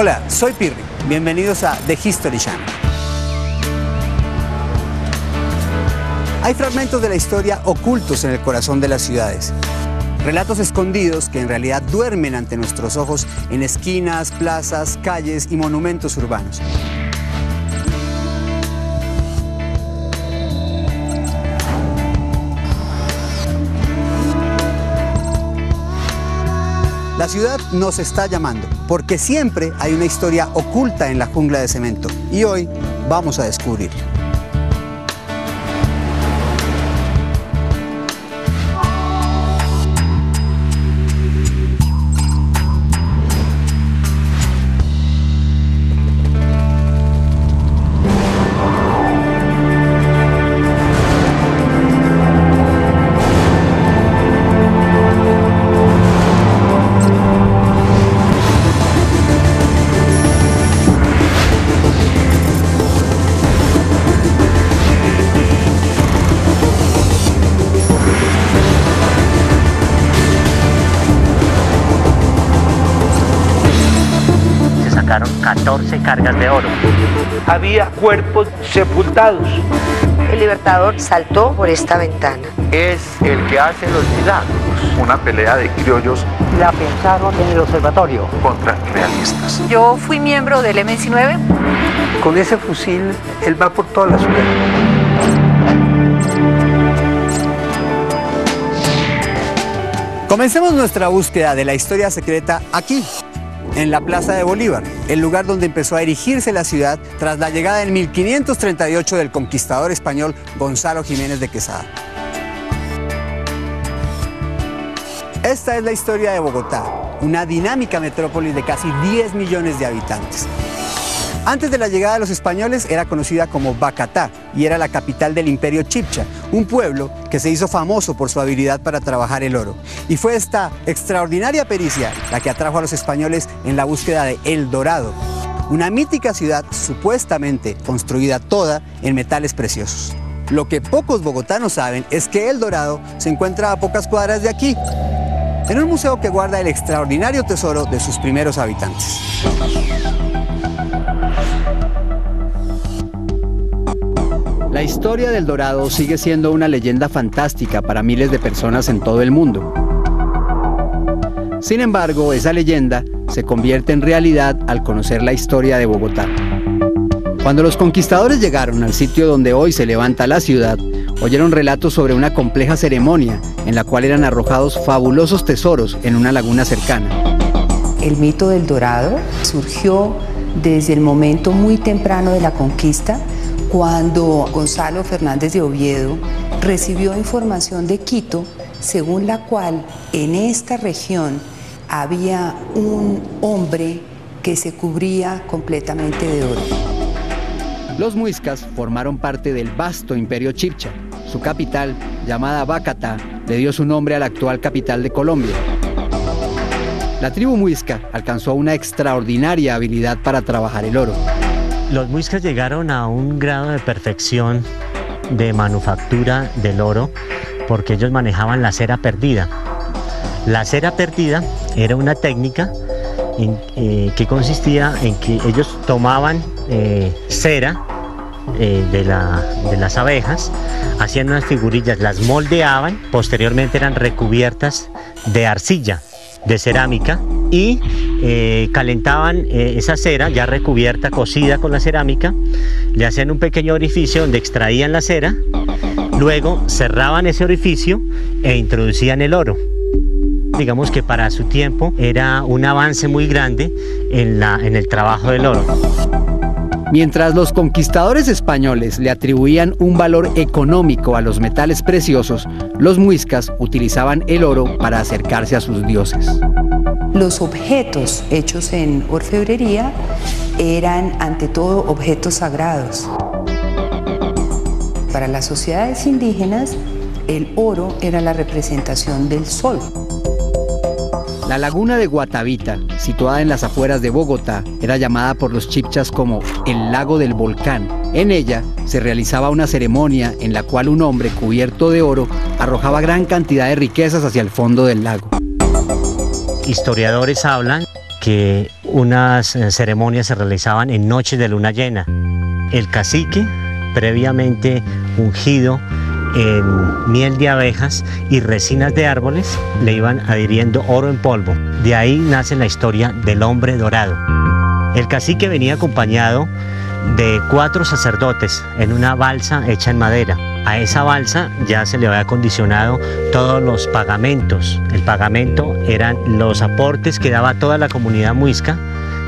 Hola, soy Pirri. Bienvenidos a The History Channel. Hay fragmentos de la historia ocultos en el corazón de las ciudades. Relatos escondidos que en realidad duermen ante nuestros ojos en esquinas, plazas, calles y monumentos urbanos. La ciudad nos está llamando, porque siempre hay una historia oculta en la jungla de cemento. Y hoy vamos a descubrirla. Sacaron 14 cargas de oro. Había cuerpos sepultados. El Libertador saltó por esta ventana. Es el que hace los milagros. Una pelea de criollos. La pensaron en el observatorio. Contra realistas. Yo fui miembro del M-19. Con ese fusil, él va por toda la ciudad. Comencemos nuestra búsqueda de la historia secreta aquí, en la Plaza de Bolívar, el lugar donde empezó a erigirse la ciudad tras la llegada en 1538 del conquistador español Gonzalo Jiménez de Quesada. Esta es la historia de Bogotá, una dinámica metrópolis de casi 10 millones de habitantes. Antes de la llegada de los españoles era conocida como Bacatá y era la capital del imperio Chibcha, un pueblo que se hizo famoso por su habilidad para trabajar el oro. Y fue esta extraordinaria pericia la que atrajo a los españoles en la búsqueda de El Dorado, una mítica ciudad supuestamente construida toda en metales preciosos. Lo que pocos bogotanos saben es que El Dorado se encuentra a pocas cuadras de aquí, en un museo que guarda el extraordinario tesoro de sus primeros habitantes. La historia del Dorado sigue siendo una leyenda fantástica para miles de personas en todo el mundo. Sin embargo, esa leyenda se convierte en realidad al conocer la historia de Bogotá. Cuando los conquistadores llegaron al sitio donde hoy se levanta la ciudad, oyeron relatos sobre una compleja ceremonia en la cual eran arrojados fabulosos tesoros en una laguna cercana. El mito del Dorado surgió desde el momento muy temprano de la conquista, cuando Gonzalo Fernández de Oviedo recibió información de Quito, según la cual en esta región había un hombre que se cubría completamente de oro. Los muiscas formaron parte del vasto imperio Chibcha. Su capital, llamada Bacatá, le dio su nombre a la actual capital de Colombia. La tribu muisca alcanzó una extraordinaria habilidad para trabajar el oro. Los muiscas llegaron a un grado de perfección de manufactura del oro porque ellos manejaban la cera perdida. La cera perdida era una técnica que consistía en que ellos tomaban cera de las abejas, hacían unas figurillas, las moldeaban, posteriormente eran recubiertas de arcilla, de cerámica, y calentaban esa cera ya recubierta, cocida con la cerámica, le hacían un pequeño orificio donde extraían la cera, luego cerraban ese orificio e introducían el oro. Digamos que para su tiempo era un avance muy grande en el trabajo del oro. Mientras los conquistadores españoles le atribuían un valor económico a los metales preciosos, los muiscas utilizaban el oro para acercarse a sus dioses. Los objetos hechos en orfebrería eran ante todo objetos sagrados. Para las sociedades indígenas, el oro era la representación del sol. La laguna de Guatavita, situada en las afueras de Bogotá, era llamada por los chibchas como el lago del volcán. En ella se realizaba una ceremonia en la cual un hombre cubierto de oro arrojaba gran cantidad de riquezas hacia el fondo del lago. Historiadores hablan que unas ceremonias se realizaban en noches de luna llena. El cacique, previamente ungido en miel de abejas y resinas de árboles, le iban adhiriendo oro en polvo. De ahí nace la historia del hombre dorado. El cacique venía acompañado de 4 sacerdotes en una balsa hecha en madera. A esa balsa ya se le había acondicionado todos los pagamentos. El pagamento eran los aportes que daba toda la comunidad muisca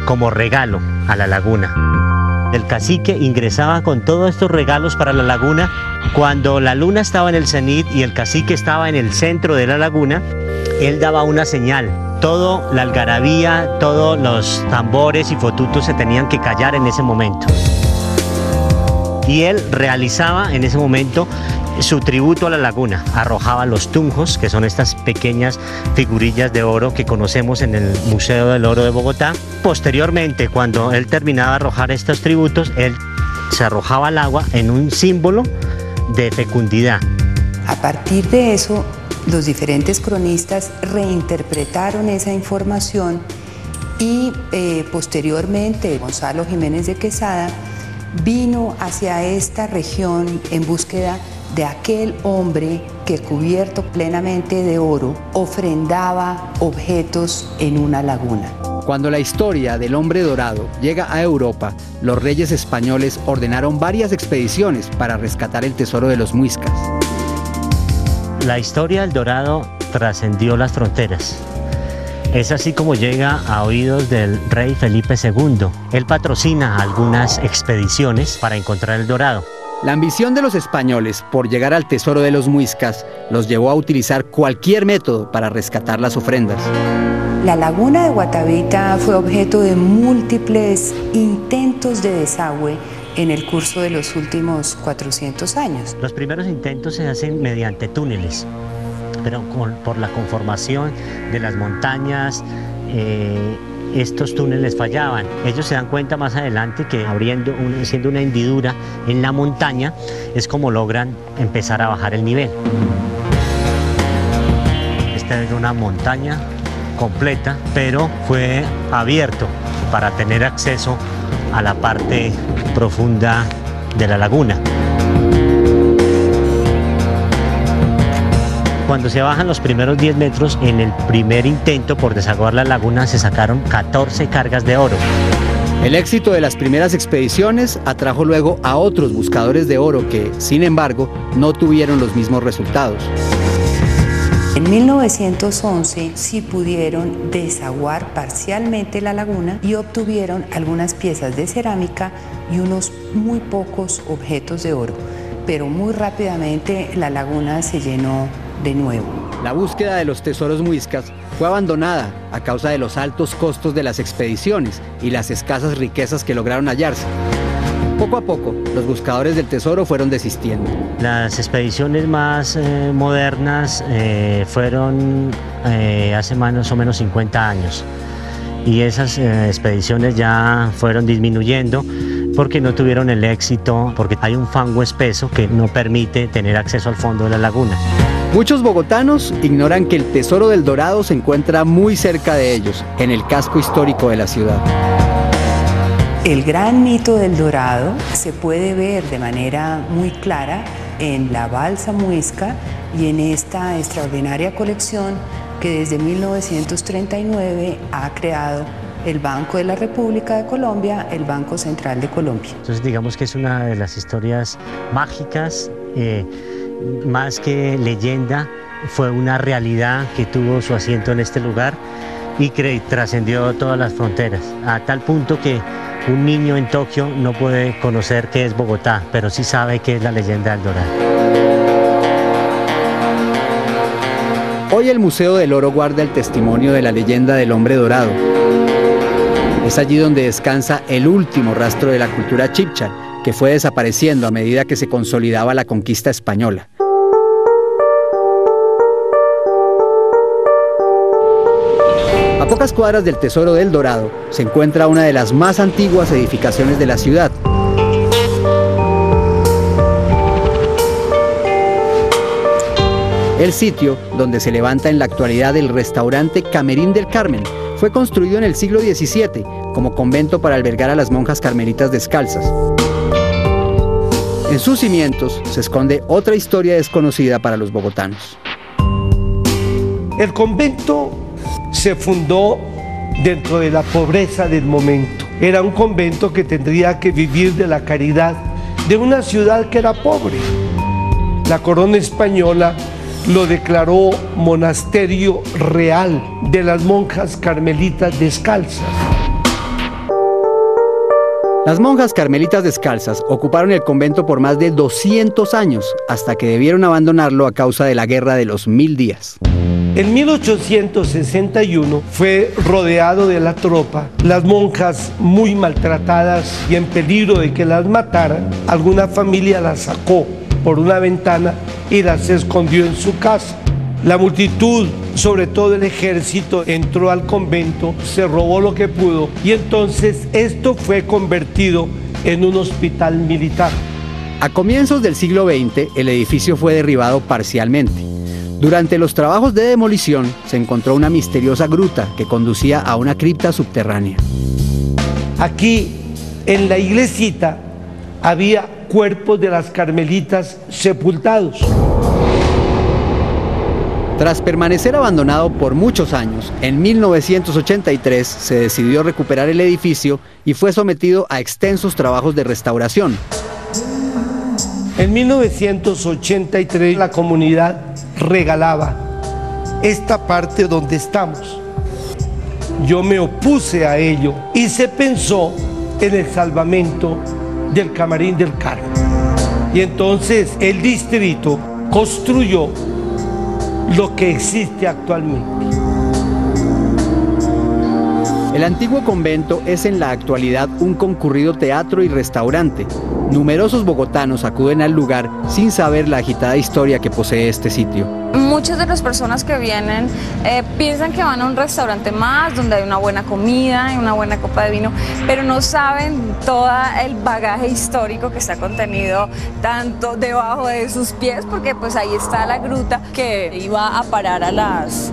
como regalo a la laguna. El cacique ingresaba con todos estos regalos para la laguna. Cuando la luna estaba en el cenit y el cacique estaba en el centro de la laguna, él daba una señal. Todo la algarabía, todos los tambores y fotutos se tenían que callar en ese momento. Y él realizaba en ese momento su tributo a la laguna. Arrojaba los tunjos, que son estas pequeñas figurillas de oro que conocemos en el Museo del Oro de Bogotá. Posteriormente, cuando él terminaba de arrojar estos tributos, él se arrojaba al agua en un símbolo de fecundidad. A partir de eso, los diferentes cronistas reinterpretaron esa información y posteriormente Gonzalo Jiménez de Quesada vino hacia esta región en búsqueda de aquel hombre que, cubierto plenamente de oro, ofrendaba objetos en una laguna. Cuando la historia del hombre dorado llega a Europa, los reyes españoles ordenaron varias expediciones para rescatar el tesoro de los muiscas. La historia del dorado trascendió las fronteras. Es así como llega a oídos del rey Felipe II. Él patrocina algunas expediciones para encontrar el dorado. La ambición de los españoles por llegar al tesoro de los muiscas los llevó a utilizar cualquier método para rescatar las ofrendas. La laguna de Guatavita fue objeto de múltiples intentos de desagüe en el curso de los últimos 400 años. Los primeros intentos se hacen mediante túneles, pero por la conformación de las montañas, estos túneles fallaban. Ellos se dan cuenta más adelante que siendo una hendidura en la montaña es como logran empezar a bajar el nivel. Esta es una montaña completa, pero fue abierto para tener acceso a la parte profunda de la laguna. Cuando se bajan los primeros 10 metros, en el primer intento por desaguar la laguna se sacaron 14 cargas de oro. El éxito de las primeras expediciones atrajo luego a otros buscadores de oro que, sin embargo, no tuvieron los mismos resultados. En 1911 sí pudieron desaguar parcialmente la laguna y obtuvieron algunas piezas de cerámica y unos muy pocos objetos de oro, pero muy rápidamente la laguna se llenó de nuevo. La búsqueda de los tesoros muiscas fue abandonada a causa de los altos costos de las expediciones y las escasas riquezas que lograron hallarse. Poco a poco, los buscadores del tesoro fueron desistiendo. Las expediciones más modernas fueron hace más o menos 50 años y esas expediciones ya fueron disminuyendo porque no tuvieron el éxito, porque hay un fango espeso que no permite tener acceso al fondo de la laguna. Muchos bogotanos ignoran que el tesoro del Dorado se encuentra muy cerca de ellos, en el casco histórico de la ciudad. El gran mito del Dorado se puede ver de manera muy clara en la balsa muisca y en esta extraordinaria colección que desde 1939 ha creado el Banco de la República de Colombia, el Banco Central de Colombia. Entonces digamos que es una de las historias mágicas, más que leyenda, fue una realidad que tuvo su asiento en este lugar y que trascendió todas las fronteras, a tal punto que un niño en Tokio no puede conocer qué es Bogotá, pero sí sabe qué es la leyenda del Dorado. Hoy el Museo del Oro guarda el testimonio de la leyenda del hombre dorado. Es allí donde descansa el último rastro de la cultura chibcha, que fue desapareciendo a medida que se consolidaba la conquista española. A pocas cuadras del Tesoro del Dorado se encuentra una de las más antiguas edificaciones de la ciudad. El sitio donde se levanta en la actualidad el restaurante Camerín del Carmen fue construido en el siglo XVII como convento para albergar a las monjas carmelitas descalzas. En sus cimientos se esconde otra historia desconocida para los bogotanos. El convento se fundó dentro de la pobreza del momento. Era un convento que tendría que vivir de la caridad de una ciudad que era pobre. La corona española lo declaró monasterio real de las monjas carmelitas descalzas. Las monjas carmelitas descalzas ocuparon el convento por más de 200 años, hasta que debieron abandonarlo a causa de la Guerra de los 1000 días. En 1861 fue rodeado de la tropa, las monjas muy maltratadas y en peligro de que las mataran. Alguna familia las sacó por una ventana y las escondió en su casa. La multitud, sobre todo el ejército, entró al convento, se robó lo que pudo y entonces esto fue convertido en un hospital militar. A comienzos del siglo XX, el edificio fue derribado parcialmente. Durante los trabajos de demolición, se encontró una misteriosa gruta que conducía a una cripta subterránea. Aquí, en la iglesita, había cuerpos de las carmelitas sepultados. Tras permanecer abandonado por muchos años, en 1983 se decidió recuperar el edificio y fue sometido a extensos trabajos de restauración. En 1983 la comunidad regalaba esta parte donde estamos. Yo me opuse a ello y se pensó en el salvamento del Camarín del Carmen. Y entonces el distrito construyó lo que existe actualmente. El antiguo convento es en la actualidad un concurrido teatro y restaurante. Numerosos bogotanos acuden al lugar sin saber la agitada historia que posee este sitio. Muchas de las personas que vienen piensan que van a un restaurante más, donde hay una buena comida y una buena copa de vino, pero no saben todo el bagaje histórico que está contenido tanto debajo de sus pies, porque pues ahí está la gruta que iba a parar a las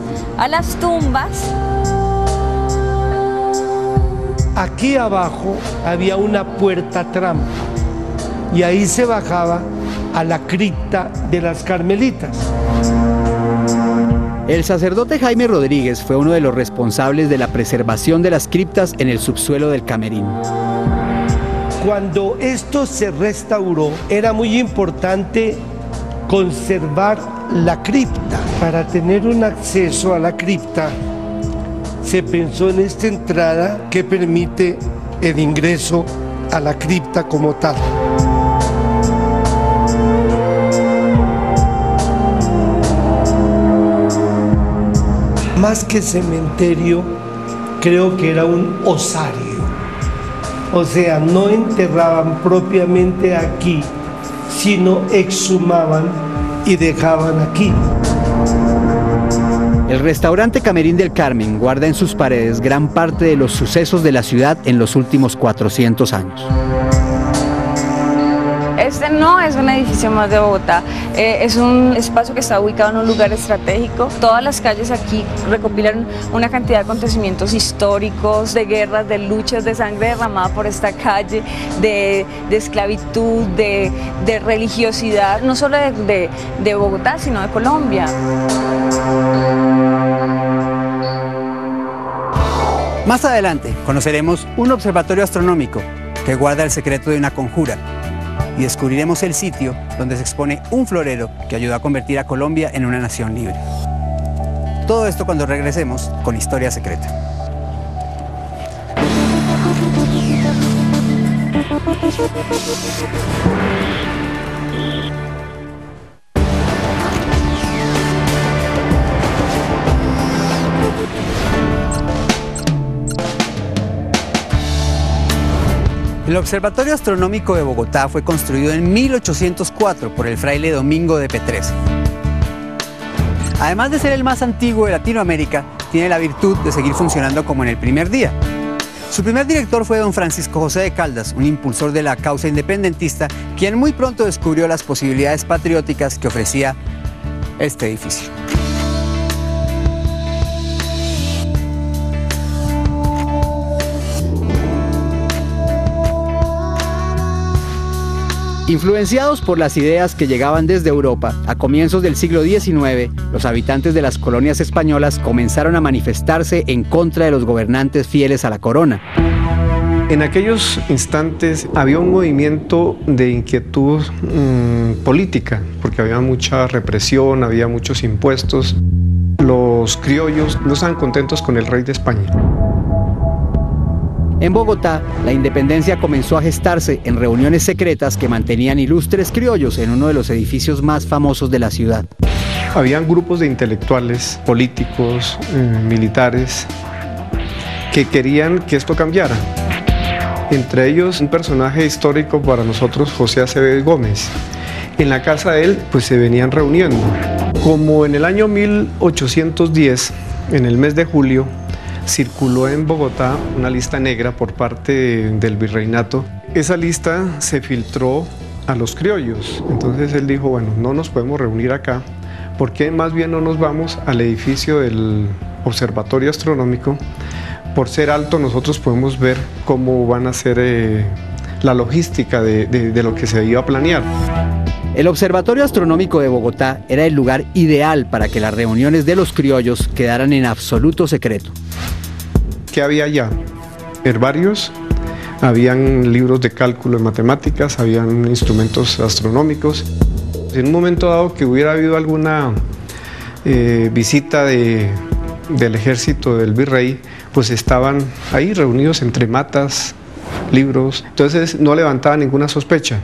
tumbas. Aquí abajo había una puerta trampa y ahí se bajaba a la cripta de las carmelitas. El sacerdote Jaime Rodríguez fue uno de los responsables de la preservación de las criptas en el subsuelo del Camerino. Cuando esto se restauró, era muy importante conservar la cripta. Para tener un acceso a la cripta, se pensó en esta entrada que permite el ingreso a la cripta como tal. Más que cementerio, creo que era un osario. O sea, no enterraban propiamente aquí, sino exhumaban y dejaban aquí. El restaurante Camerín del Carmen guarda en sus paredes gran parte de los sucesos de la ciudad en los últimos 400 años. Este no es un edificio más de Bogotá, es un espacio que está ubicado en un lugar estratégico. Todas las calles aquí recopilan una cantidad de acontecimientos históricos, de guerras, de luchas, de sangre derramada por esta calle, de esclavitud, de religiosidad, no solo de Bogotá, sino de Colombia. Más adelante conoceremos un observatorio astronómico que guarda el secreto de una conjura y descubriremos el sitio donde se expone un florero que ayudó a convertir a Colombia en una nación libre. Todo esto cuando regresemos con Historia Secreta. El Observatorio Astronómico de Bogotá fue construido en 1804 por el fraile Domingo de Petrese. Además de ser el más antiguo de Latinoamérica, tiene la virtud de seguir funcionando como en el primer día. Su primer director fue don Francisco José de Caldas, un impulsor de la causa independentista, quien muy pronto descubrió las posibilidades patrióticas que ofrecía este edificio. Influenciados por las ideas que llegaban desde Europa, a comienzos del siglo XIX, los habitantes de las colonias españolas comenzaron a manifestarse en contra de los gobernantes fieles a la corona. En aquellos instantes había un movimiento de inquietud política, porque había mucha represión, había muchos impuestos. Los criollos no estaban contentos con el rey de España. En Bogotá, la independencia comenzó a gestarse en reuniones secretas que mantenían ilustres criollos en uno de los edificios más famosos de la ciudad. Habían grupos de intelectuales, políticos, militares, que querían que esto cambiara. Entre ellos, un personaje histórico para nosotros, José Acevedo Gómez. En la casa de él, pues se venían reuniendo. Como en el año 1810, en el mes de julio, circuló en Bogotá una lista negra por parte del virreinato. Esa lista se filtró a los criollos. Entonces él dijo, bueno, no nos podemos reunir acá, ¿por qué más bien no nos vamos al edificio del Observatorio Astronómico? Por ser alto nosotros podemos ver cómo van a ser la logística de lo que se iba a planear. El Observatorio Astronómico de Bogotá era el lugar ideal para que las reuniones de los criollos quedaran en absoluto secreto. ¿Qué había allá? Herbarios, habían libros de cálculo en matemáticas, habían instrumentos astronómicos. En un momento dado que hubiera habido alguna visita del ejército del virrey, pues estaban ahí reunidos entre matas, libros, entonces no levantaba ninguna sospecha.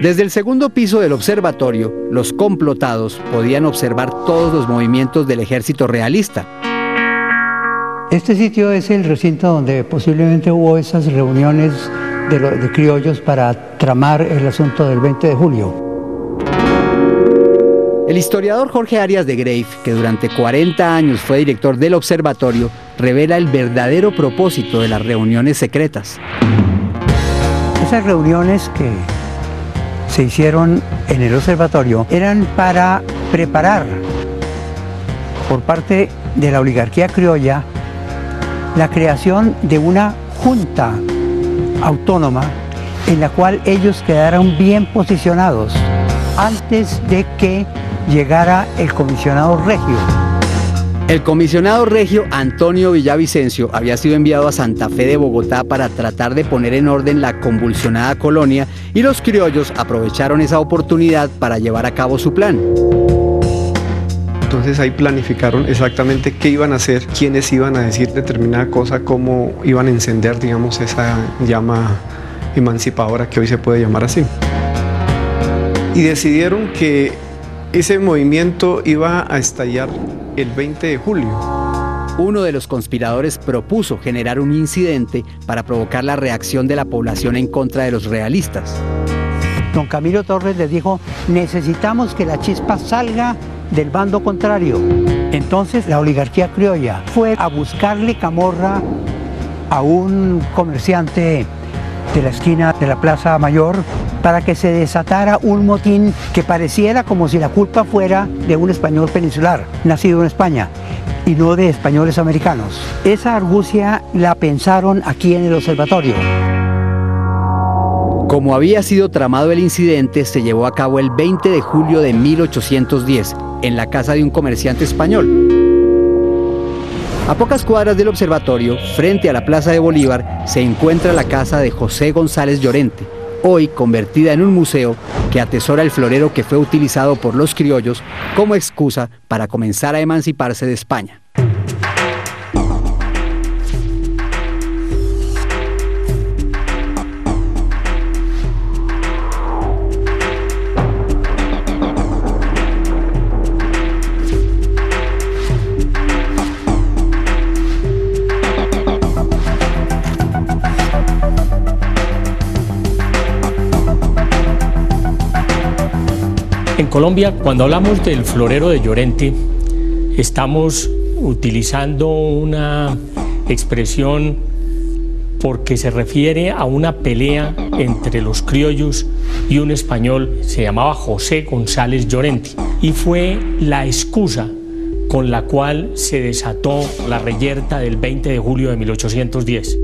Desde el segundo piso del observatorio, los complotados podían observar todos los movimientos del ejército realista. Este sitio es el recinto donde posiblemente hubo esas reuniones de criollos para tramar el asunto del 20 de julio. El historiador Jorge Arias de Greif, que durante 40 años fue director del observatorio, revela el verdadero propósito de las reuniones secretas. Esas reuniones que se hicieron en el observatorio eran para preparar por parte de la oligarquía criolla la creación de una junta autónoma en la cual ellos quedaran bien posicionados antes de que llegara el comisionado regio. El comisionado regio Antonio Villavicencio había sido enviado a Santa Fe de Bogotá para tratar de poner en orden la convulsionada colonia y los criollos aprovecharon esa oportunidad para llevar a cabo su plan. Entonces ahí planificaron exactamente qué iban a hacer, quiénes iban a decir determinada cosa, cómo iban a encender, digamos, esa llama emancipadora que hoy se puede llamar así. Y decidieron que ese movimiento iba a estallar el 20 de julio. Uno de los conspiradores propuso generar un incidente para provocar la reacción de la población en contra de los realistas. Don Camilo Torres les dijo, necesitamos que la chispa salga del bando contrario. Entonces la oligarquía criolla fue a buscarle camorra a un comerciante de la esquina de la Plaza Mayor para que se desatara un motín que pareciera como si la culpa fuera de un español peninsular, nacido en España, y no de españoles americanos. Esa argucia la pensaron aquí en el observatorio. Como había sido tramado el incidente, se llevó a cabo el 20 de julio de 1810, en la casa de un comerciante español. A pocas cuadras del observatorio, frente a la Plaza de Bolívar, se encuentra la casa de José González Llorente, hoy convertida en un museo que atesora el florero que fue utilizado por los criollos como excusa para comenzar a emanciparse de España. En Colombia, cuando hablamos del florero de Llorente, estamos utilizando una expresión porque se refiere a una pelea entre los criollos y un español, se llamaba José González Llorente, y fue la excusa con la cual se desató la reyerta del 20 de julio de 1810.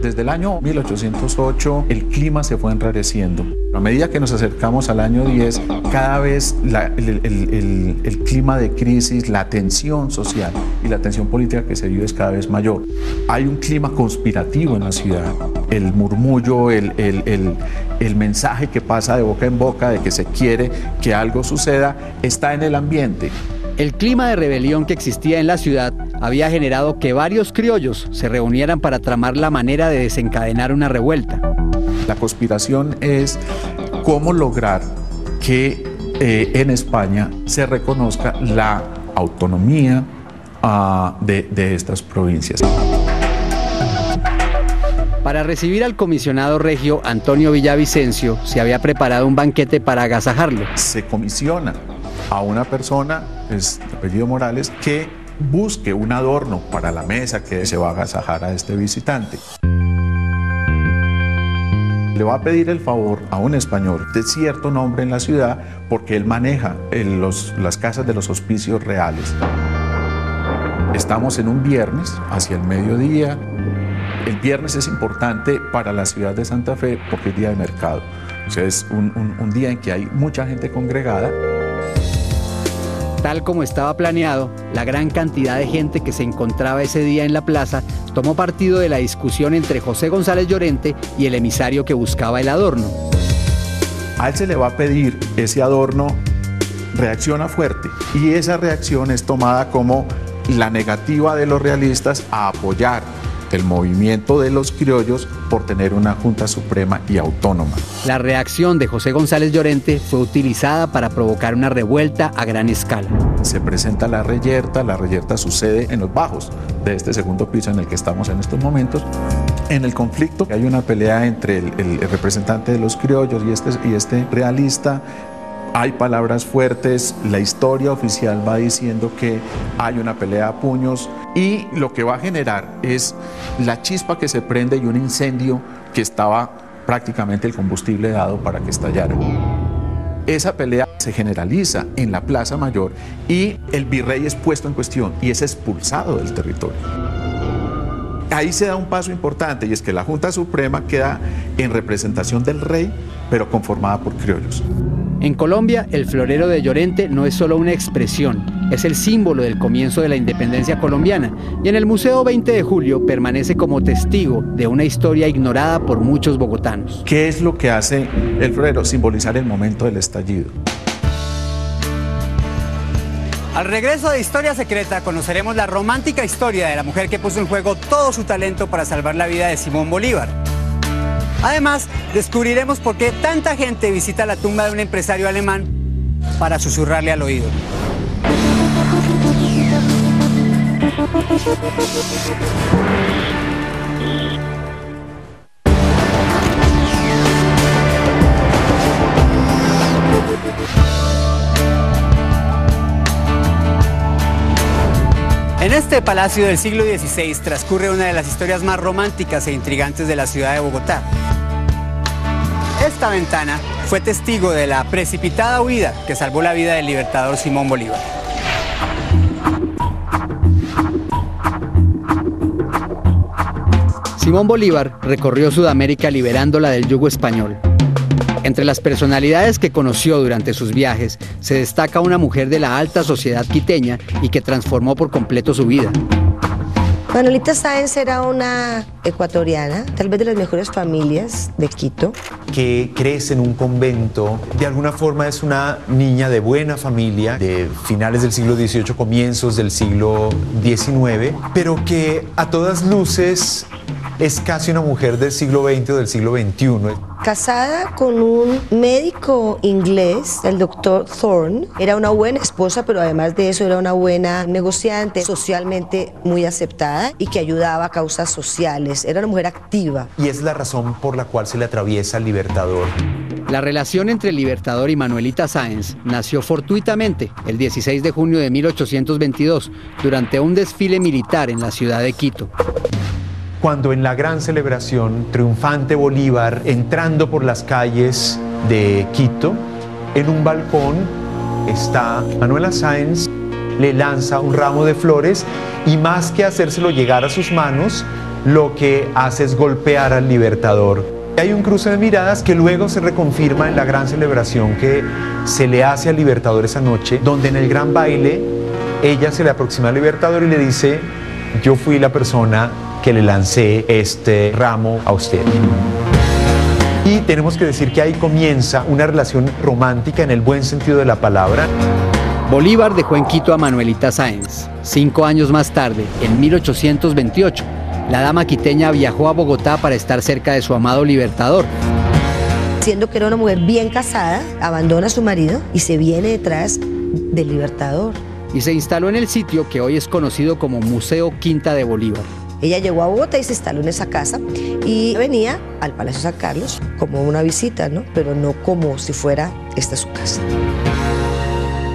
Desde el año 1808 el clima se fue enrareciendo. A medida que nos acercamos al año 10, cada vez el clima de crisis, la tensión social y la tensión política que se vive es cada vez mayor. Hay un clima conspirativo en la ciudad. El murmullo, el mensaje que pasa de boca en boca de que se quiere que algo suceda, está en el ambiente. El clima de rebelión que existía en la ciudad había generado que varios criollos se reunieran para tramar la manera de desencadenar una revuelta. La conspiración es cómo lograr que en España se reconozca la autonomía de estas provincias. Para recibir al comisionado regio Antonio Villavicencio, se había preparado un banquete para agasajarlo. Se comisiona a una persona, de apellido Morales, que busque un adorno para la mesa que se va a agasajar a este visitante. Le va a pedir el favor a un español de cierto nombre en la ciudad porque él maneja las casas de los hospicios reales. Estamos en un viernes, hacia el mediodía. El viernes es importante para la ciudad de Santa Fe porque es día de mercado. O sea, es un día en que hay mucha gente congregada. Tal como estaba planeado, la gran cantidad de gente que se encontraba ese día en la plaza tomó partido de la discusión entre José González Llorente y el emisario que buscaba el adorno. A él se le va a pedir ese adorno, reacciona fuerte y esa reacción es tomada como la negativa de los realistas a apoyar el movimiento de los criollos por tener una Junta Suprema y autónoma. La reacción de José González Llorente fue utilizada para provocar una revuelta a gran escala. Se presenta la reyerta sucede en los bajos de este segundo piso en el que estamos en estos momentos. En el conflicto hay una pelea entre el representante de los criollos y este realista. Hay palabras fuertes, la historia oficial va diciendo que hay una pelea a puños y lo que va a generar es la chispa que se prende y un incendio que estaba prácticamente el combustible dado para que estallara. Esa pelea se generaliza en la Plaza Mayor y el virrey es puesto en cuestión y es expulsado del territorio. Ahí se da un paso importante y es que la Junta Suprema queda en representación del rey, pero conformada por criollos. En Colombia, el florero de Llorente no es solo una expresión, es el símbolo del comienzo de la independencia colombiana y en el Museo 20 de Julio permanece como testigo de una historia ignorada por muchos bogotanos. ¿Qué es lo que hace el florero? Simbolizar el momento del estallido. Al regreso de Historia Secreta conoceremos la romántica historia de la mujer que puso en juego todo su talento para salvar la vida de Simón Bolívar. Además, descubriremos por qué tanta gente visita la tumba de un empresario alemán para susurrarle al oído. En este palacio del siglo XVI transcurre una de las historias más románticas e intrigantes de la ciudad de Bogotá. Esta ventana fue testigo de la precipitada huida que salvó la vida del libertador Simón Bolívar. Simón Bolívar recorrió Sudamérica liberándola del yugo español. Entre las personalidades que conoció durante sus viajes se destaca una mujer de la alta sociedad quiteña y que transformó por completo su vida. Manuelita Sáenz era una ecuatoriana, tal vez de las mejores familias de Quito. Que crece en un convento, de alguna forma es una niña de buena familia, de finales del siglo XVIII, comienzos del siglo XIX, pero que a todas luces es casi una mujer del siglo XX o del siglo XXI. Casada con un médico inglés, el doctor Thorne. Era una buena esposa, pero además de eso era una buena negociante, socialmente muy aceptada y que ayudaba a causas sociales. Era una mujer activa. Y es la razón por la cual se le atraviesa al Libertador. La relación entre el Libertador y Manuelita Sáenz nació fortuitamente el 16 de junio de 1822 durante un desfile militar en la ciudad de Quito. Cuando en la gran celebración, triunfante Bolívar, entrando por las calles de Quito, en un balcón está Manuela Sáenz, le lanza un ramo de flores y más que hacérselo llegar a sus manos, lo que hace es golpear al Libertador. Hay un cruce de miradas que luego se reconfirma en la gran celebración que se le hace al Libertador esa noche, donde en el gran baile ella se le aproxima al Libertador y le dice: yo fui la persona que le lancé este ramo a usted. Y tenemos que decir que ahí comienza una relación romántica en el buen sentido de la palabra. Bolívar dejó en Quito a Manuelita Sáenz. 5 años más tarde, en 1828, la dama quiteña viajó a Bogotá para estar cerca de su amado Libertador. Siendo que era una mujer bien casada, abandona a su marido y se viene detrás del Libertador. Y se instaló en el sitio que hoy es conocido como Museo Quinta de Bolívar. Ella llegó a Bogotá y se instaló en esa casa y venía al Palacio San Carlos como una visita, ¿no? Pero no como si fuera esta su casa.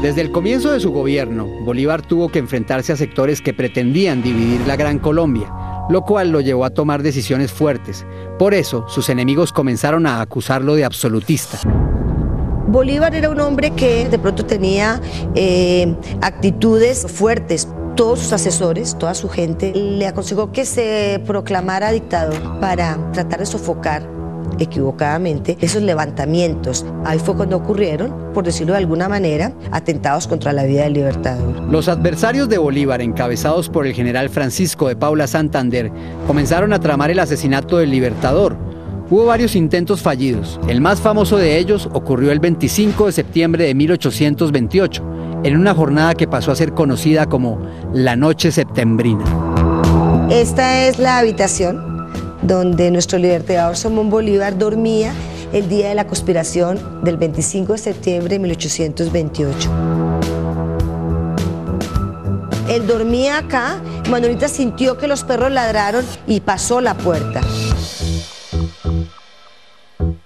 Desde el comienzo de su gobierno, Bolívar tuvo que enfrentarse a sectores que pretendían dividir la Gran Colombia, lo cual lo llevó a tomar decisiones fuertes. Por eso, sus enemigos comenzaron a acusarlo de absolutista. Bolívar era un hombre que de pronto tenía actitudes fuertes. Todos sus asesores, toda su gente, le aconsejó que se proclamara dictador para tratar de sofocar equivocadamente esos levantamientos. Ahí fue cuando ocurrieron, por decirlo de alguna manera, atentados contra la vida del Libertador. Los adversarios de Bolívar, encabezados por el general Francisco de Paula Santander, comenzaron a tramar el asesinato del Libertador. Hubo varios intentos fallidos. El más famoso de ellos ocurrió el 25 de septiembre de 1828, en una jornada que pasó a ser conocida como la Noche Septembrina. Esta es la habitación donde nuestro libertador Simón Bolívar dormía el día de la conspiración del 25 de septiembre de 1828. Él dormía acá, Manuelita sintió que los perros ladraron y pasó la puerta.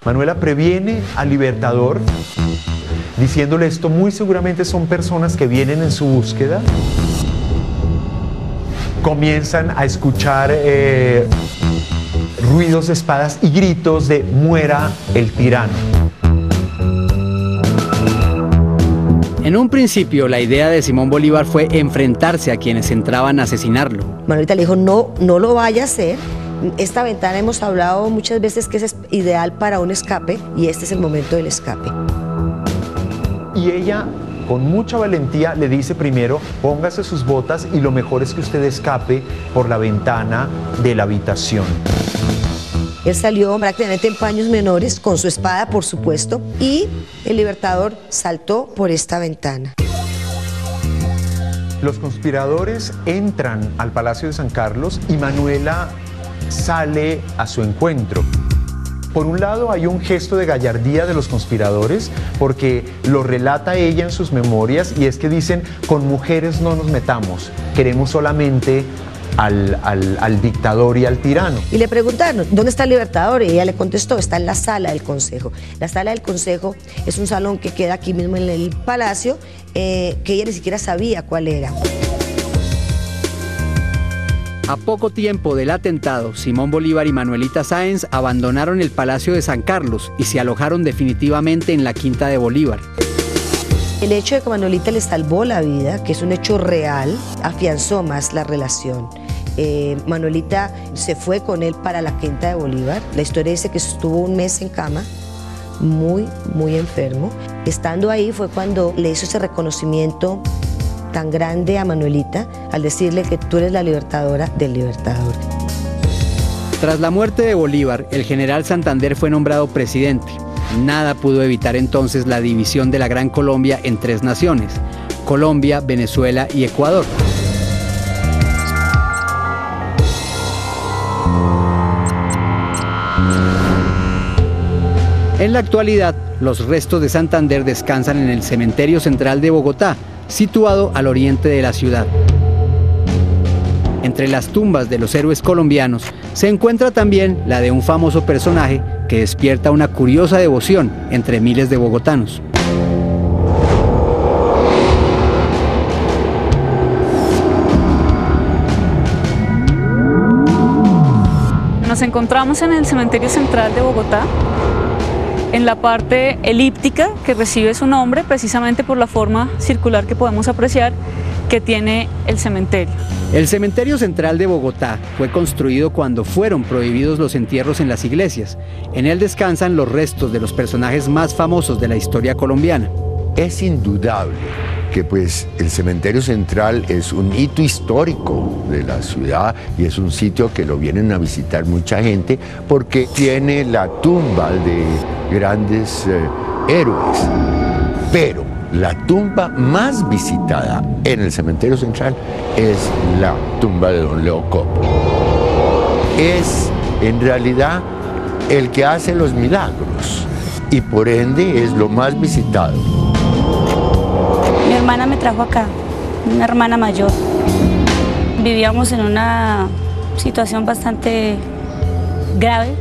Manuela previene al Libertador diciéndole: esto muy seguramente son personas que vienen en su búsqueda. Comienzan a escuchar ruidos de espadas y gritos de muera el tirano. En un principio, la idea de Simón Bolívar fue enfrentarse a quienes entraban a asesinarlo. Manuelita le dijo: no lo vaya a hacer. Esta ventana hemos hablado muchas veces que es ideal para un escape y este es el momento del escape. Y ella, con mucha valentía, le dice primero: póngase sus botas y lo mejor es que usted escape por la ventana de la habitación. Él salió prácticamente en paños menores, con su espada por supuesto, y el Libertador saltó por esta ventana. Los conspiradores entran al Palacio de San Carlos y Manuela sale a su encuentro. Por un lado hay un gesto de gallardía de los conspiradores porque lo relata ella en sus memorias y es que dicen: con mujeres no nos metamos, queremos solamente al dictador y al tirano. Y le preguntaron: ¿dónde está el Libertador? Y ella le contestó: está en la sala del Consejo. La sala del Consejo es un salón que queda aquí mismo en el palacio, que ella ni siquiera sabía cuál era. A poco tiempo del atentado, Simón Bolívar y Manuelita Sáenz abandonaron el Palacio de San Carlos y se alojaron definitivamente en la Quinta de Bolívar. El hecho de que Manuelita le salvó la vida, que es un hecho real, afianzó más la relación. Manuelita se fue con él para la Quinta de Bolívar. La historia dice que estuvo un mes en cama, muy enfermo. Estando ahí fue cuando le hizo ese reconocimiento tan grande a Manuelita al decirle que tú eres la libertadora del Libertador. Tras la muerte de Bolívar, el general Santander fue nombrado presidente. Nada pudo evitar entonces la división de la Gran Colombia en 3 naciones: Colombia, Venezuela y Ecuador. En la actualidad, los restos de Santander descansan en el Cementerio Central de Bogotá, situado al oriente de la ciudad. Entre las tumbas de los héroes colombianos se encuentra también la de un famoso personaje que despierta una curiosa devoción entre miles de bogotanos. Nos encontramos en el Cementerio Central de Bogotá, en la parte elíptica que recibe su nombre precisamente por la forma circular que podemos apreciar, que tiene el cementerio. El cementerio central de Bogotá fue construido cuando fueron prohibidos los entierros en las iglesias. En él descansan los restos de los personajes más famosos de la historia colombiana. Es indudable que pues el cementerio central es un hito histórico de la ciudad y es un sitio que lo vienen a visitar mucha gente porque tiene la tumba de grandes héroes. Pero la tumba más visitada en el cementerio central es la tumba de don Leo Copp. Es en realidad el que hace los milagros y por ende es lo más visitado. Mi hermana me trajo acá, una hermana mayor. Vivíamos en una situación bastante grave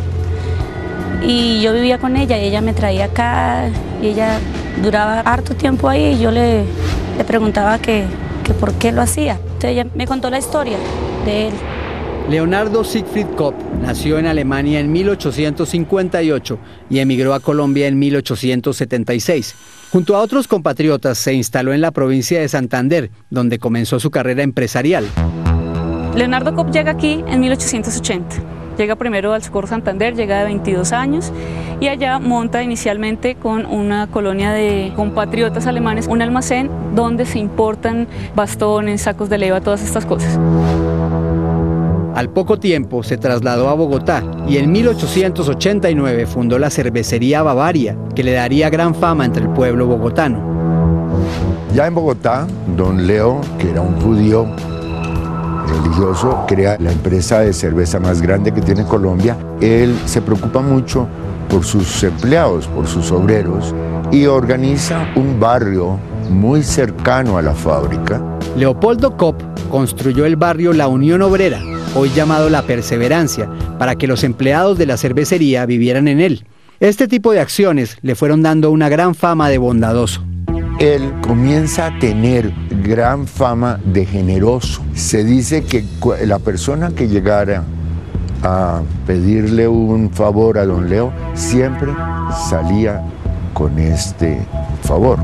y yo vivía con ella y ella me traía acá y ella duraba harto tiempo ahí y yo le preguntaba que por qué lo hacía. Entonces ella me contó la historia de él. Leonardo Siegfried Kopp nació en Alemania en 1858 y emigró a Colombia en 1876. Junto a otros compatriotas se instaló en la provincia de Santander, donde comenzó su carrera empresarial. Leonardo Kopp llega aquí en 1880. Llega primero al Socorro Santander, llega de 22 años y allá monta inicialmente con una colonia de compatriotas alemanes un almacén donde se importan bastones, sacos de leva, todas estas cosas. Al poco tiempo se trasladó a Bogotá y en 1889 fundó la cervecería Bavaria, que le daría gran fama entre el pueblo bogotano. Ya en Bogotá, don Leo, que era un judío religioso, crea la empresa de cerveza más grande que tiene Colombia. Él se preocupa mucho por sus empleados, por sus obreros, y organiza un barrio muy cercano a la fábrica. Leopoldo Kopp construyó el barrio La Unión Obrera, hoy llamado La Perseverancia, para que los empleados de la cervecería vivieran en él. Este tipo de acciones le fueron dando una gran fama de bondadoso. Él comienza a tener gran fama de generoso. Se dice que la persona que llegara a pedirle un favor a don Leo siempre salía con este favor.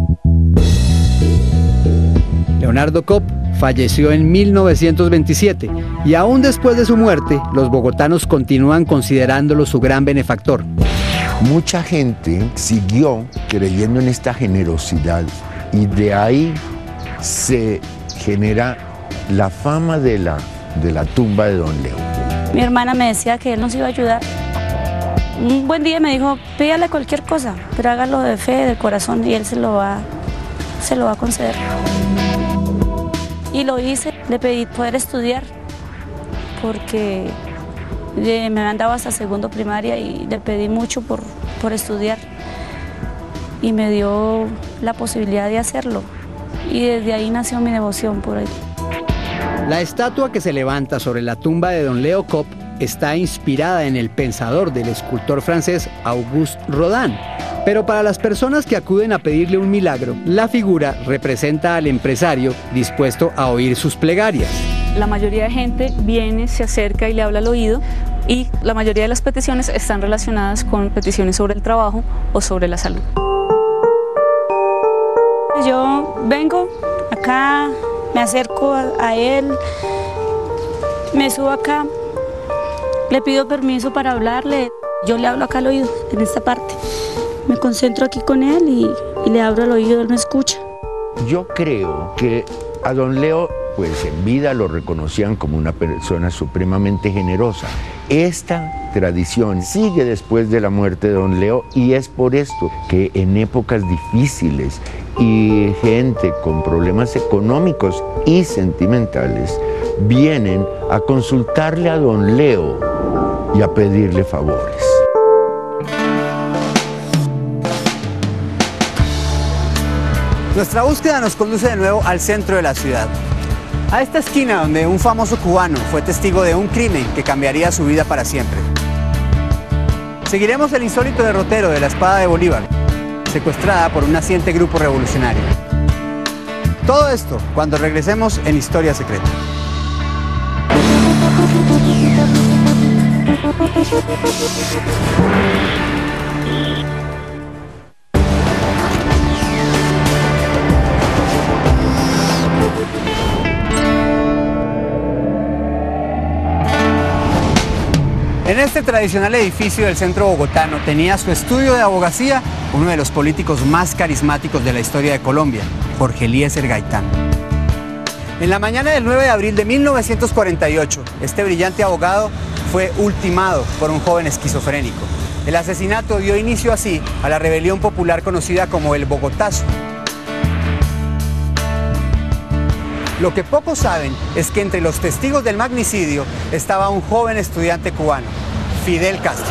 Leonardo Kopp falleció en 1927 y aún después de su muerte, los bogotanos continúan considerándolo su gran benefactor. Mucha gente siguió creyendo en esta generosidad y de ahí se genera la fama de la tumba de don Leo. Mi hermana me decía que él nos iba a ayudar. Un buen día me dijo, pídale cualquier cosa, pero hágalo de fe, de corazón y él se lo va a conceder. Y lo hice, le pedí poder estudiar porque me habían dado hasta segundo primaria y le pedí mucho por estudiar y me dio la posibilidad de hacerlo y desde ahí nació mi devoción por él. La estatua que se levanta sobre la tumba de don Leo Kopp está inspirada en el pensador del escultor francés Auguste Rodin. Pero para las personas que acuden a pedirle un milagro, la figura representa al empresario dispuesto a oír sus plegarias. La mayoría de gente viene, se acerca y le habla al oído y la mayoría de las peticiones están relacionadas con peticiones sobre el trabajo o sobre la salud. Yo vengo acá, me acerco a él, me subo acá, le pido permiso para hablarle. Yo le hablo acá al oído, en esta parte. Me concentro aquí con él y le abro el oído, él me escucha. Yo creo que a don Leo, pues en vida lo reconocían como una persona supremamente generosa. Esta tradición sigue después de la muerte de don Leo y es por esto que en épocas difíciles y gente con problemas económicos y sentimentales vienen a consultarle a don Leo y a pedirle favores. Nuestra búsqueda nos conduce de nuevo al centro de la ciudad. A esta esquina donde un famoso cubano fue testigo de un crimen que cambiaría su vida para siempre. Seguiremos el insólito derrotero de la espada de Bolívar, secuestrada por un naciente grupo revolucionario. Todo esto cuando regresemos en Historia Secreta. En este tradicional edificio del centro bogotano tenía su estudio de abogacía uno de los políticos más carismáticos de la historia de Colombia, Jorge Eliezer Gaitán. En la mañana del 9 de abril de 1948, este brillante abogado fue ultimado por un joven esquizofrénico. El asesinato dio inicio así a la rebelión popular conocida como el Bogotazo. Lo que pocos saben es que entre los testigos del magnicidio estaba un joven estudiante cubano, Fidel Castro.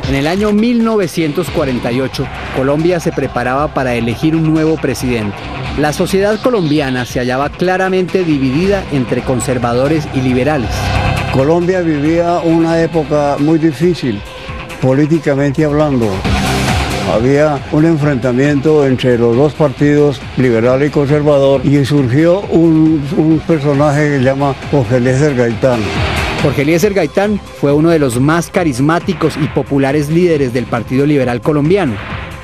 En el año 1948, Colombia se preparaba para elegir un nuevo presidente. La sociedad colombiana se hallaba claramente dividida entre conservadores y liberales. Colombia vivía una época muy difícil, políticamente hablando. Había un enfrentamiento entre los dos partidos, liberal y conservador, y surgió un personaje que se llama Jorge Eliezer Gaitán. Jorge Eliezer Gaitán fue uno de los más carismáticos y populares líderes del Partido Liberal colombiano.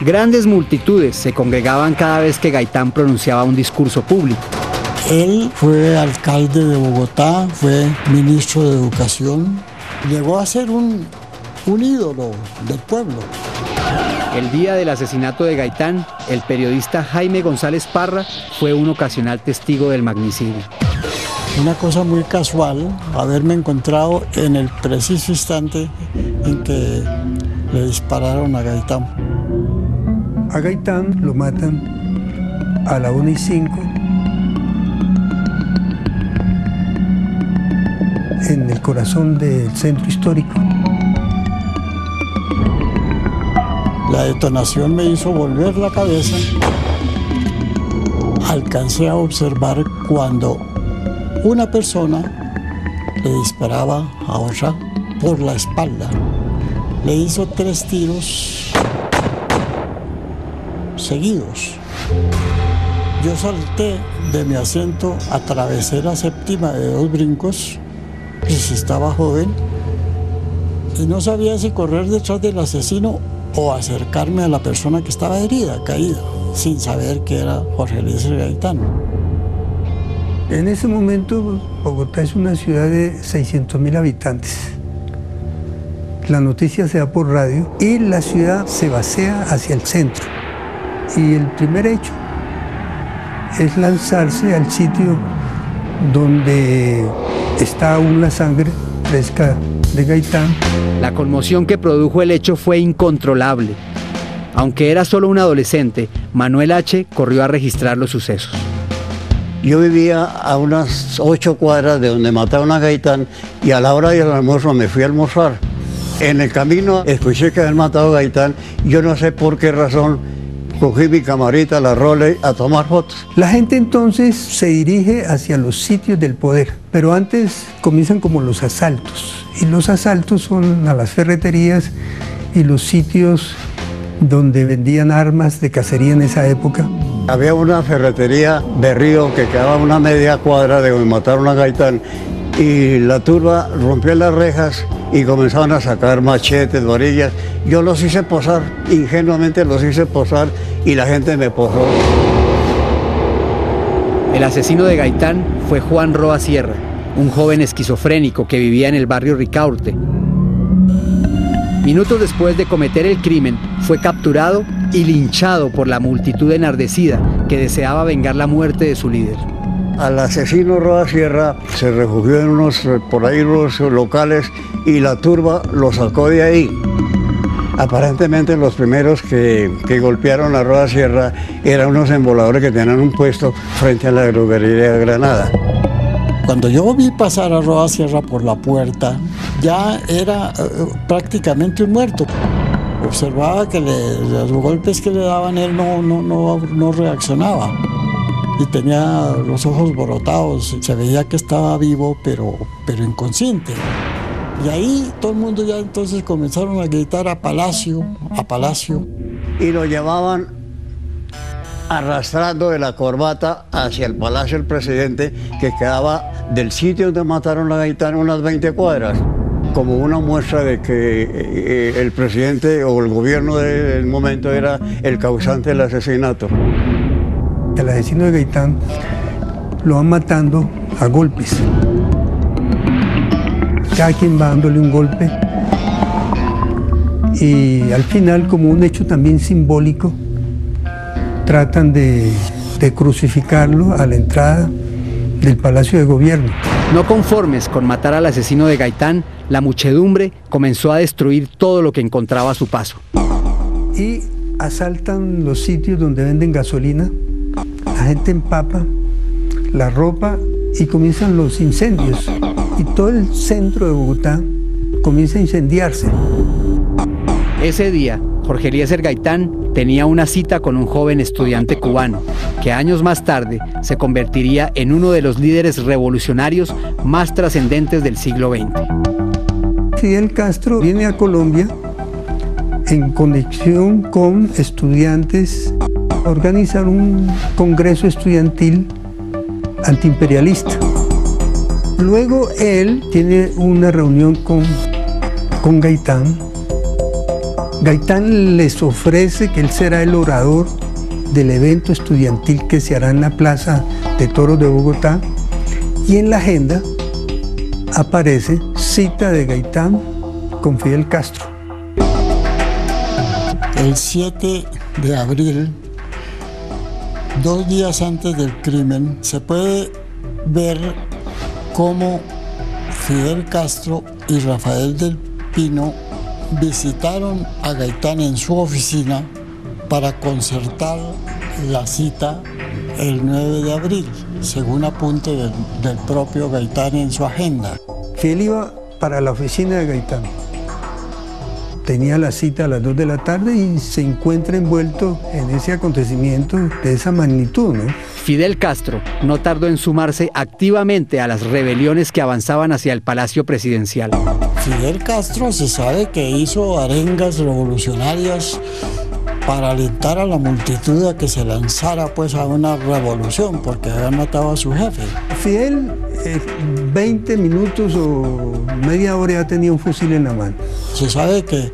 Grandes multitudes se congregaban cada vez que Gaitán pronunciaba un discurso público. Él fue alcalde de Bogotá, fue ministro de Educación, llegó a ser un ídolo del pueblo. El día del asesinato de Gaitán, el periodista Jaime González Parra fue un ocasional testigo del magnicidio. Una cosa muy casual, haberme encontrado en el preciso instante en que le dispararon a Gaitán. A Gaitán lo matan a la 1:05 en el corazón del centro histórico. La detonación me hizo volver la cabeza. Alcancé a observar cuando una persona le disparaba a otra por la espalda. Le hizo 3 tiros seguidos. Yo salté de mi asiento, atravesé la séptima de 2 brincos, pues estaba joven, y no sabía si correr detrás del asesino o acercarme a la persona que estaba herida, caída, sin saber que era Jorge Eliezer Gaitán. En ese momento, Bogotá es una ciudad de 600.000 habitantes. La noticia se da por radio y la ciudad se vacía hacia el centro. Y el primer hecho es lanzarse al sitio donde está aún la sangre fresca de Gaitán. La conmoción que produjo el hecho fue incontrolable. Aunque era solo un adolescente, Manuel H. corrió a registrar los sucesos. Yo vivía a unas 8 cuadras de donde mataron a Gaitán y a la hora del almuerzo me fui a almorzar. En el camino escuché que habían matado a Gaitán. Yo no sé por qué razón cogí mi camarita, la Rolex, a tomar fotos. La gente entonces se dirige hacia los sitios del poder, pero antes comienzan como los asaltos. Y los asaltos son a las ferreterías y los sitios donde vendían armas de cacería en esa época. Había una ferretería de Río que quedaba a una media cuadra de donde mataron a Gaitán y la turba rompió las rejas y comenzaron a sacar machetes, varillas. Yo los hice posar, ingenuamente los hice posar y la gente me posó. El asesino de Gaitán fue Juan Roa Sierra, un joven esquizofrénico que vivía en el barrio Ricaurte. Minutos después de cometer el crimen, fue capturado y linchado por la multitud enardecida que deseaba vengar la muerte de su líder. Al asesino Roa Sierra se refugió en unos locales y la turba lo sacó de ahí. Aparentemente los primeros que golpearon a Roa Sierra eran unos emboladores que tenían un puesto frente a la droguería de Granada. Cuando yo vi pasar a Roa Sierra por la puerta, ya era prácticamente un muerto. Observaba que los golpes que le daban él no reaccionaba. Y tenía los ojos borotados, se veía que estaba vivo, pero inconsciente. Y ahí todo el mundo ya entonces comenzaron a gritar a Palacio, a Palacio. Y lo llevaban arrastrando de la corbata hacia el Palacio del Presidente, que quedaba del sitio donde mataron a Gaitán unas 20 cuadras. como una muestra de que el presidente o el gobierno del momento era el causante del asesinato. El asesino de Gaitán lo van matando a golpes. Cada quien va dándole un golpe. Y al final, como un hecho también simbólico, tratan de crucificarlo a la entrada del Palacio de Gobierno. No conformes con matar al asesino de Gaitán, la muchedumbre comenzó a destruir todo lo que encontraba a su paso. Y asaltan los sitios donde venden gasolina, la gente empapa la ropa y comienzan los incendios. Y todo el centro de Bogotá comienza a incendiarse. Ese día, Jorge Eliezer Gaitán tenía una cita con un joven estudiante cubano, que años más tarde se convertiría en uno de los líderes revolucionarios más trascendentes del siglo XX. Fidel Castro viene a Colombia en conexión con estudiantes a organizar un congreso estudiantil antiimperialista. Luego él tiene una reunión con Gaitán. Gaitán les ofrece que él será el orador del evento estudiantil que se hará en la Plaza de Toros de Bogotá, y en la agenda aparece cita de Gaitán con Fidel Castro. El 7 de abril, 2 días antes del crimen, se puede ver cómo Fidel Castro y Rafael del Pino visitaron a Gaitán en su oficina para concertar la cita el 9 de abril, según apunte del propio Gaitán en su agenda. Fidel iba para la oficina de Gaitán. Tenía la cita a las 2 de la tarde y se encuentra envuelto en ese acontecimiento de esa magnitud, ¿no? Fidel Castro no tardó en sumarse activamente a las rebeliones que avanzaban hacia el Palacio Presidencial. Fidel Castro se sabe que hizo arengas revolucionarias para alentar a la multitud a que se lanzara pues a una revolución, porque había matado a su jefe. Fidel, 20 minutos o media hora ya tenía un fusil en la mano. Se sabe que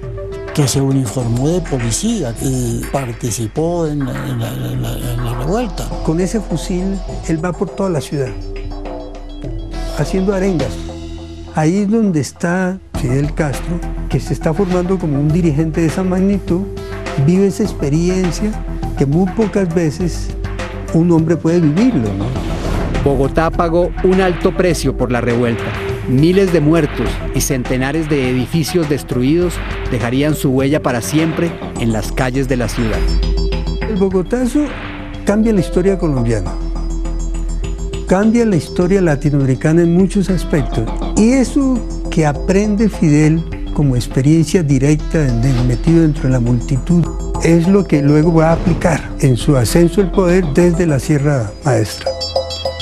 se uniformó de policía y participó en la revuelta. Con ese fusil, él va por toda la ciudad, haciendo arengas. Ahí es donde está Fidel Castro, que se está formando como un dirigente de esa magnitud, vive esa experiencia que muy pocas veces un hombre puede vivirlo, ¿no? Bogotá pagó un alto precio por la revuelta. Miles de muertos y centenares de edificios destruidos dejarían su huella para siempre en las calles de la ciudad. El Bogotazo cambia la historia colombiana, cambia la historia latinoamericana en muchos aspectos. Y eso que aprende Fidel como experiencia directa metido dentro de la multitud es lo que luego va a aplicar en su ascenso al poder desde la Sierra Maestra.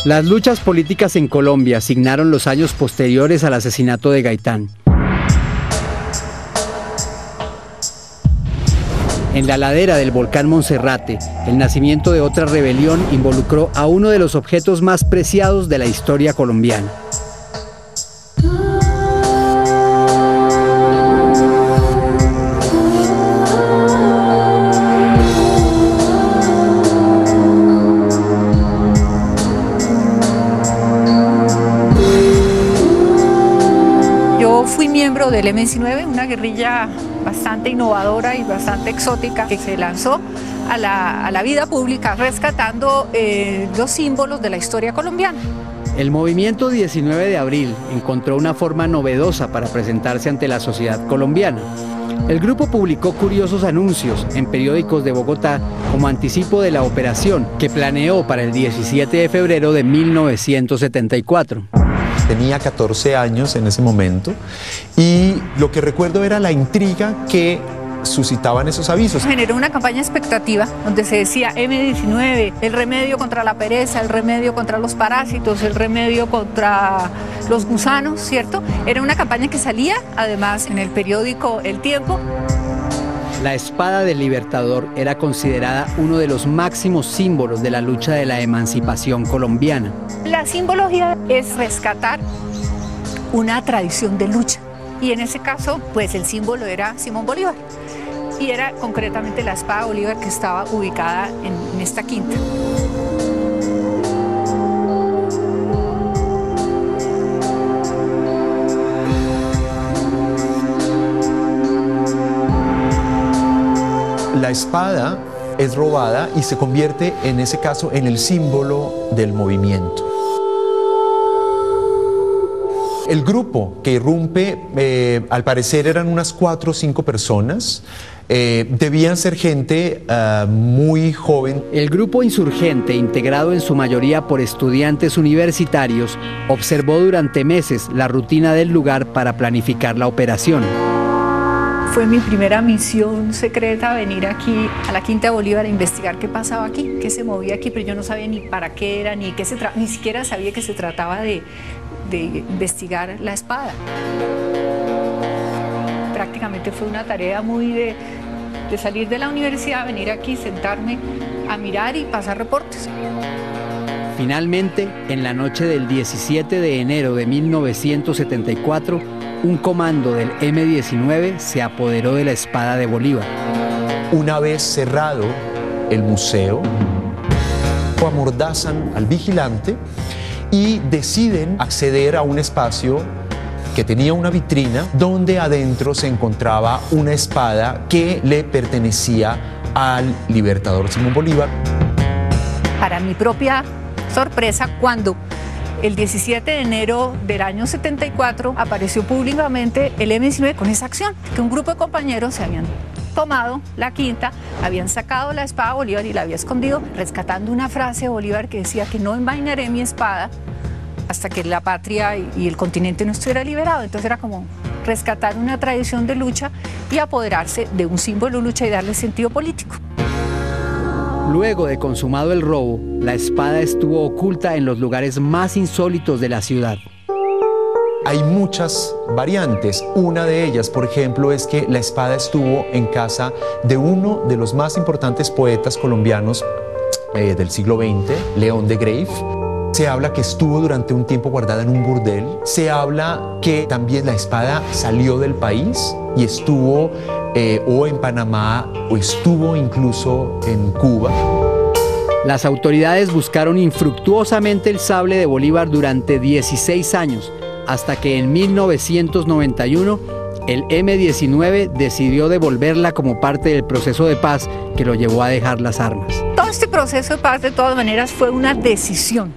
Las luchas políticas en Colombia signaron los años posteriores al asesinato de Gaitán. En la ladera del volcán Monserrate, el nacimiento de otra rebelión involucró a uno de los objetos más preciados de la historia colombiana. Fui miembro del M-19, una guerrilla bastante innovadora y bastante exótica que se lanzó a la vida pública rescatando los símbolos de la historia colombiana. El movimiento 19 de abril encontró una forma novedosa para presentarse ante la sociedad colombiana. El grupo publicó curiosos anuncios en periódicos de Bogotá como anticipo de la operación que planeó para el 17 de febrero de 1974. Tenía 14 años en ese momento y lo que recuerdo era la intriga que suscitaban esos avisos. Generó una campaña expectativa donde se decía M-19, el remedio contra la pereza, el remedio contra los parásitos, el remedio contra los gusanos, ¿cierto? Era una campaña que salía además en el periódico El Tiempo. La espada del Libertador era considerada uno de los máximos símbolos de la lucha de la emancipación colombiana. La simbología es rescatar una tradición de lucha y en ese caso pues el símbolo era Simón Bolívar y era concretamente la espada Bolívar que estaba ubicada en esta quinta. La espada es robada y se convierte en ese caso en el símbolo del movimiento. El grupo que irrumpe, al parecer eran unas 4 o 5 personas, debían ser gente muy joven. El grupo insurgente, integrado en su mayoría por estudiantes universitarios, observó durante meses la rutina del lugar para planificar la operación. Fue mi primera misión secreta venir aquí a la Quinta de Bolívar a investigar qué pasaba aquí, qué se movía aquí, pero yo no sabía ni para qué era, ni siquiera sabía que se trataba de investigar la espada. Prácticamente fue una tarea muy de salir de la universidad, venir aquí, sentarme a mirar y pasar reportes. Finalmente, en la noche del 17 de enero de 1974, un comando del M-19 se apoderó de la espada de Bolívar. Una vez cerrado el museo, amordazan al vigilante y deciden acceder a un espacio que tenía una vitrina donde adentro se encontraba una espada que le pertenecía al libertador Simón Bolívar. Para mi propia sorpresa, cuando el 17 de enero del año 74 apareció públicamente el M-19 con esa acción, que un grupo de compañeros se habían tomado la quinta, habían sacado la espada Bolívar y la había escondido, rescatando una frase de Bolívar que decía que no envainaré mi espada hasta que la patria y el continente no estuviera liberado. Entonces era como rescatar una tradición de lucha y apoderarse de un símbolo de lucha y darle sentido político. Luego de consumado el robo, la espada estuvo oculta en los lugares más insólitos de la ciudad. Hay muchas variantes. Una de ellas, por ejemplo, es que la espada estuvo en casa de uno de los más importantes poetas colombianos del siglo XX, León de Greiff. Se habla que estuvo durante un tiempo guardada en un burdel. Se habla que también la espada salió del país y estuvo o en Panamá o estuvo incluso en Cuba. Las autoridades buscaron infructuosamente el sable de Bolívar durante 16 años, hasta que en 1991 el M-19 decidió devolverla como parte del proceso de paz que lo llevó a dejar las armas. Todo este proceso de paz, de todas maneras, fue una decisión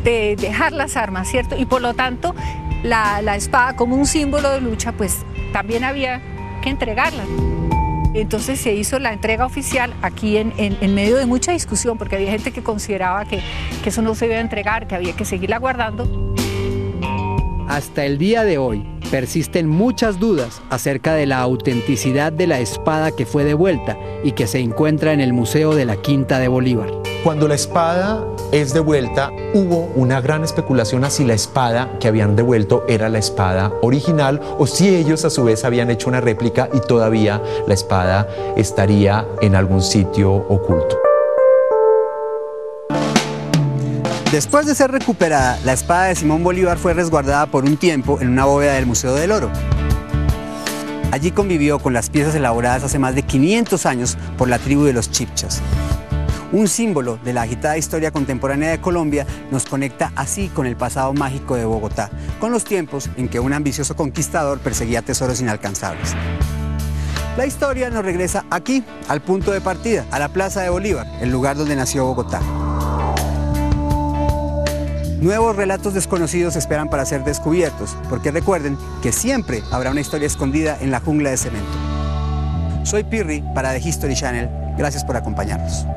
de dejar las armas, ¿cierto? Y por lo tanto, la espada como un símbolo de lucha, pues también había que entregarla. Entonces se hizo la entrega oficial aquí en medio de mucha discusión, porque había gente que consideraba que eso no se iba a entregar, que había que seguirla guardando. Hasta el día de hoy persisten muchas dudas acerca de la autenticidad de la espada que fue devuelta y que se encuentra en el Museo de la Quinta de Bolívar. Cuando la espada es devuelta, hubo una gran especulación a si la espada que habían devuelto era la espada original o si ellos a su vez habían hecho una réplica y todavía la espada estaría en algún sitio oculto. Después de ser recuperada, la espada de Simón Bolívar fue resguardada por un tiempo en una bóveda del Museo del Oro. Allí convivió con las piezas elaboradas hace más de 500 años por la tribu de los Chibchas. Un símbolo de la agitada historia contemporánea de Colombia, nos conecta así con el pasado mágico de Bogotá, con los tiempos en que un ambicioso conquistador perseguía tesoros inalcanzables. La historia nos regresa aquí, al punto de partida, a la Plaza de Bolívar, el lugar donde nació Bogotá. Nuevos relatos desconocidos esperan para ser descubiertos, porque recuerden que siempre habrá una historia escondida en la jungla de cemento. Soy Pirri para The History Channel. Gracias por acompañarnos.